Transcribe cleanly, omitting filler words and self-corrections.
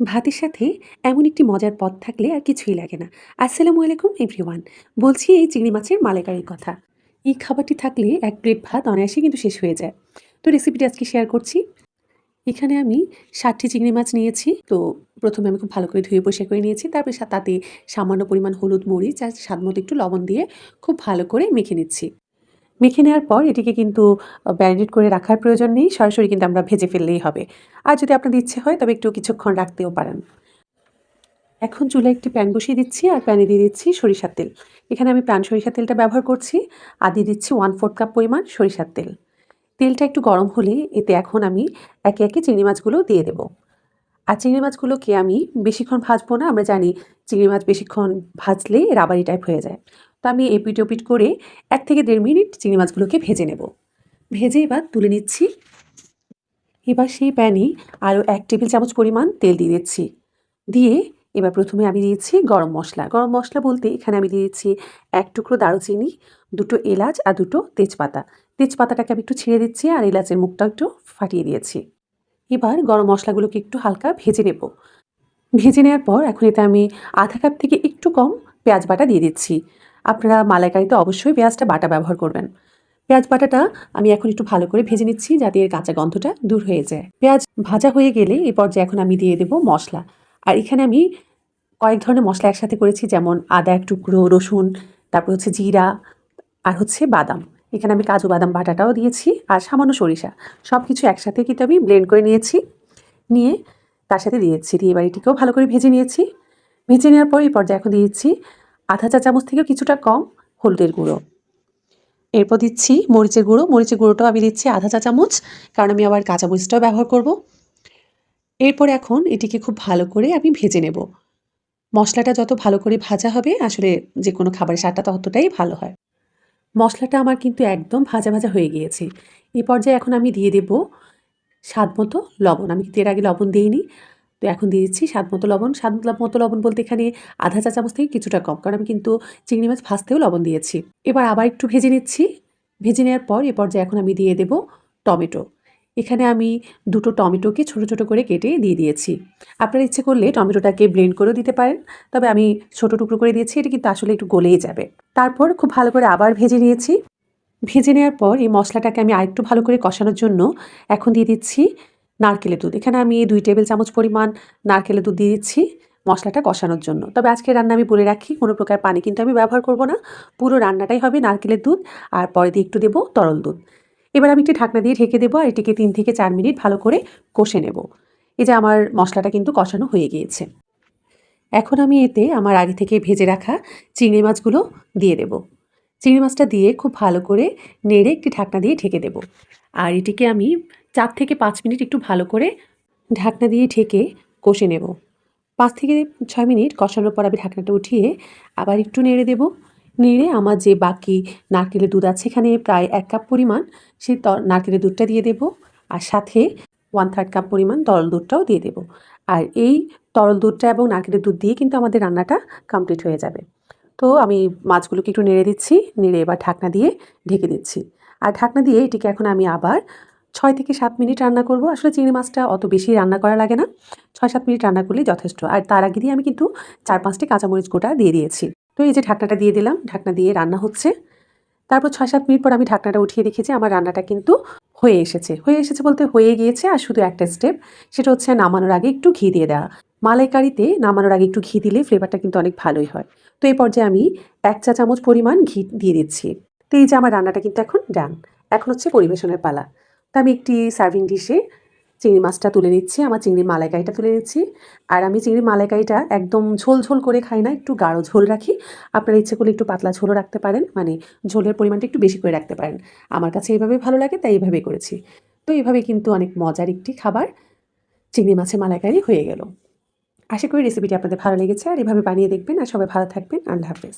ভাতের সাথে এমন একটি মজার পদ থাকলে আর কিছুই লাগে না। আসসালামু আলাইকুম এভরিওয়ান। বলছি এই চিংড়ি মাছের মালাইকারির কথা। এই খাবারটি থাকলে ১ প্লেট ভাত অনায়াসেই কিন্তু শেষ হয়ে যায়। তো রেসিপিটি আজকে শেয়ার করছি। এখানে আমি ৬০ টি চিংড়ি মাছ নিয়েছি। তো ১ম এ আমি খুব ভালো করে ধুয়ে পরিষ্কার করে নিয়েছি। তারপরে তাতে সামান্য পরিমাণ হলুদ, মরিচ আর স্বাদমতো একটু লবণ দিয়ে খুব ভালো করে মেখে নিচ্ছি। মেখে নেওয়ার পর এটিকে কিন্তু ম্যারিনেট করে রাখার প্রয়োজন নেই। সরাসরি কিন্তু আমরা ভেজে ফেললেই হবে। আর যদি আপনাদের ইচ্ছে হয় তবে একটু কিছুক্ষণ রাখতেও পারেন। এখন চুলায় একটি প্যান বসিয়ে দিচ্ছি আর প্যানে দিয়ে দিচ্ছি সরিষার তেল। এখানে আমি প্রাণ সরিষার তেলটা ব্যবহার করছি আর দিয়ে দিচ্ছি 1/4 কাপ পরিমাণ সরিষার তেল। তেলটা একটু গরম হলে এতে এখন আমি একে একে চিংড়ি মাছগুলো দিয়ে দেব। আর চিংড়ি মাছগুলোকে আমি বেশিক্ষণ ভাজবো না। আমরা জানি চিংড়ি মাছ বেশিক্ষণ ভাজলে রাবারি টাইপ হয়ে যায়। তো আমি এপিট ওপিট করে ১ থেকে ১.৫ মিনিট চিংড়ি মাছগুলোকে ভেজে নেব। ভেজে এবার তুলে নিচ্ছি। এবার সেই প্যানে আরও ১ টেবিল চামচ পরিমাণ তেল দিয়ে দিচ্ছি। দিয়ে এবার ১ম এ আমি দিয়েছি গরম মসলা। গরম মসলা বলতে এখানে আমি দিয়েছি ১ টুকরো দারুচিনি, ২ টো এলাচ আর ২ টো তেজপাতা। তেজপাতাটাকে আমি একটু ছিঁড়ে দিচ্ছি আর এলাচের মুখটা একটু ফাটিয়ে দিয়েছি। এবার গরম মসলাগুলোকে একটু হালকা ভেজে নেব। ভেজে নেওয়ার পর এখন এতে আমি ১/২ কাপ থেকে একটু কম পেঁয়াজ বাটা দিয়ে দিচ্ছি। আপনারা মালাইকারিতে অবশ্যই পেঁয়াজটা বাটা ব্যবহার করবেন। পেঁয়াজ বাটাটা আমি এখন একটু ভালো করে ভেজে নিচ্ছি যাতে এর কাঁচা গন্ধটা দূর হয়ে যায়। পেঁয়াজ ভাজা হয়ে গেলে এই পর্যায়ে এখন আমি দিয়ে দেব মসলা। আর এখানে আমি কয়েক ধরনের মসলা একসাথে করেছি, যেমন আদা ১ টুকরো, রসুন, তারপর হচ্ছে জিরা আর হচ্ছে বাদাম। এখানে আমি কাজু বাদাম বাটাটাও দিয়েছি আর সামান্য সরিষা। সবকিছু একসাথে কিন্তু আমি ব্লেন্ড করে নিয়েছি। নিয়ে তার সাথে দিয়েছি। দিয়ে এবার এটিকেও ভালো করে ভেজে নিয়েছি। ভেজে নেওয়ার পর এই পর্যায়ে এখন দিয়েছি ১/২ চা চামচ থেকেও কিছুটা কম হলুদের গুঁড়ো। এরপর দিচ্ছি মরিচের গুঁড়ো। মরিচের গুঁড়োটাও আমি দিচ্ছি ১/২ চা চামচ, কারণ আমি আবার কাঁচা মরিচটাও ব্যবহার করব। এরপর এখন এটিকে খুব ভালো করে আমি ভেজে নেব। মসলাটা যত ভালো করে ভাজা হবে আসলে যেকোনো খাবারের স্বাদটা ততটাই ভালো হয়। মসলাটা আমার কিন্তু একদম ভাজা, ভাজা হয়ে গিয়েছে। এই পর্যায়ে এখন আমি দিয়ে দেব স্বাদমতো লবণ। আমি কিন্তু এর আগে লবণ দেইনি। তো এখন দিয়ে দিচ্ছি স্বাদমতো লবণ। স্বাদমতো লবণ বলতে এখানে ১/২ চা চামচ থেকে কিছুটা কম। কারণ আমি কিন্তু চিংড়ি মাছ ভাজতেও লবণ দিয়েছি। এবার আবার একটু ভেজে নিচ্ছি। ভেজে নেওয়ার পর এ পর্যায়ে এখন আমি দিয়ে দেব টমেটো। এখানে আমি ২ টো টমেটোকে ছোট, ছোট করে কেটে দিয়ে দিয়েছি। আপনারা ইচ্ছে করলে টমেটোটাকে ব্লেন্ড করেও দিতে পারেন। তবে আমি ছোট টুকরো করে দিয়েছি। এটা কিন্তু আসলে একটু গলেই যাবে। তারপর খুব ভালো করে আবার ভেজে নিয়েছি। ভেজে নেওয়ার পর এই মসলাটাকে আমি আরেকটু ভালো করে কষানোর জন্য এখন দিয়ে দিচ্ছি নারকেলের দুধ। এখানে আমি ২ টেবিল চামচ পরিমাণ নারকেলের দুধ দিয়ে দিচ্ছি মসলাটা কষানোর জন্য। তবে আজকের রান্না আমি বলে রাখি, কোনো প্রকার পানি কিন্তু আমি ব্যবহার করব না। পুরো রান্নাটাই হবে নারকেলের দুধ আর পরে দিয়ে একটু দেব তরল দুধ। এবার আমি একটু ঢাকনা দিয়ে ঢেকে দেবো আর এটিকে ৩ থেকে ৪ মিনিট ভালো করে কষে নেব। এই যে আমার মসলাটা কিন্তু কষানো হয়ে গিয়েছে। এখন আমি এতে আমার আগে থেকে ভেজে রাখা চিংড়ি মাছগুলো দিয়ে দেব। চিংড়ি মাছটা দিয়ে খুব ভালো করে নেড়ে একটি ঢাকনা দিয়ে ঢেকে দেব। আর এটিকে আমি ৪ থেকে ৫ মিনিট একটু ভালো করে ঢাকনা দিয়ে ঢেকে কষে নেব। ৫ থেকে ৬ মিনিট কষানোর পর আমি ঢাকনাটা উঠিয়ে আবার একটু নেড়ে দেব। নেড়ে আমার যে বাকি নারকেলের দুধ আছে, এখানে প্রায় ১ কাপ পরিমাণ, সেই নারকেলের দুধটা দিয়ে দেব। আর সাথে 1/3 কাপ পরিমাণ তরল দুধটাও দিয়ে দেব। আর এই তরল দুধটা এবং নারকেলের দুধ দিয়ে কিন্তু আমাদের রান্নাটা কমপ্লিট হয়ে যাবে। তো আমি মাছগুলোকে একটু নেড়ে দিচ্ছি। নেড়ে এবার ঢাকনা দিয়ে ঢেকে দিচ্ছি। আর ঢাকনা দিয়ে এটিকে এখন আমি আবার ৬ থেকে ৭ মিনিট রান্না করব। আসলে চিংড়ি মাছটা অত বেশি রান্না করা লাগে না। ৬-৭ মিনিট রান্না করলেই যথেষ্ট। আর তার আগে দিয়ে আমি কিন্তু ৪-৫ টি কাঁচামরিচ গোটা দিয়ে দিয়েছি। তো এই যে ঢাকনাটা দিয়ে দিলাম, ঢাকনা দিয়ে রান্না হচ্ছে। তারপর ৬-৭ মিনিট পর আমি ঢাকনাটা উঠিয়ে দেখেছি আমার রান্নাটা কিন্তু হয়ে এসেছে। হয়ে এসেছে বলতে হয়ে গিয়েছে, আর শুধু একটা স্টেপ, সেটা হচ্ছে নামানোর আগে একটু ঘি দিয়ে দেওয়া। মালাইকারিতে নামানোর আগে একটু ঘি দিলে ফ্লেভারটা কিন্তু অনেক ভালোই হয়। তো এই পর্যায়ে আমি ১ চা চামচ পরিমাণ ঘি দিয়ে দিচ্ছি। তো এই যে আমার রান্নাটা কিন্তু এখন ডান। এখন হচ্ছে পরিবেশনের পালা। তো আমি একটি সার্ভিং ডিশে চিংড়ি মাছটা তুলে নিচ্ছি, আমার চিংড়ির মালাইকারিটা তুলে নিচ্ছি। আর আমি চিংড়ির মালাইকারিটা একদম ঝোল, ঝোল করে খাই না, একটু গাঢ় ঝোল রাখি। আপনারা ইচ্ছে করলে একটু পাতলা ঝোলও রাখতে পারেন, মানে ঝোলের পরিমাণটা একটু বেশি করে রাখতে পারেন। আমার কাছে এভাবেই ভালো লাগে, তাই এভাবেই করেছি। তো এভাবে কিন্তু অনেক মজার একটি খাবার চিংড়ি মাছের মালাইকারি হয়ে গেল। আশা করি রেসিপিটি আপনাদের ভালো লেগেছে আর এভাবে বানিয়ে দেখবেন। আর সবাই ভালো থাকবেন। আল্লাহ হাফেজ।